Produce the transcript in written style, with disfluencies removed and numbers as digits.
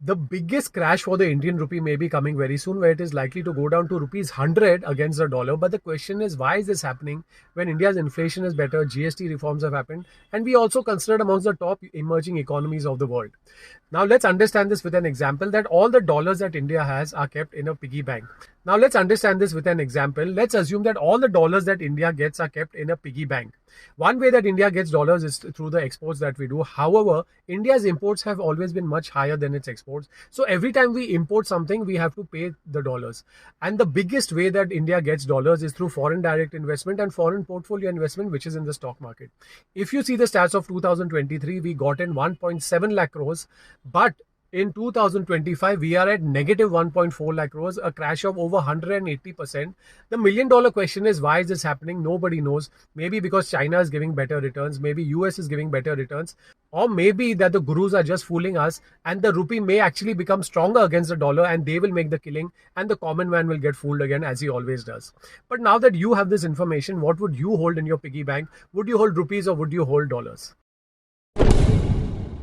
The biggest crash for the Indian rupee may be coming very soon, where it is likely to go down to rupees 100 against the dollar. But the question is, why is this happening when India's inflation is better, GST reforms have happened, and we also considered amongst the top emerging economies of the world? Now let's understand this with an example that all the dollars that India has are kept in a piggy bank. Now let's understand this with an example. Let's assume that all the dollars that India gets are kept in a piggy bank. One way that India gets dollars is through the exports that we do. However, India's imports have always been much higher than its exports. So every time we import something, we have to pay the dollars. And the biggest way that India gets dollars is through foreign direct investment and foreign portfolio investment, which is in the stock market. If you see the stats of 2023, we got in 1.7 lakh crores, but in 2025, we are at negative 1.4 lakh crores, a crash of over 180%. The $1 million question is, why is this happening? Nobody knows. Maybe because China is giving better returns, maybe US is giving better returns, or maybe that the gurus are just fooling us and the rupee may actually become stronger against the dollar and they will make the killing and the common man will get fooled again as he always does. But now that you have this information, what would you hold in your piggy bank? Would you hold rupees or would you hold dollars?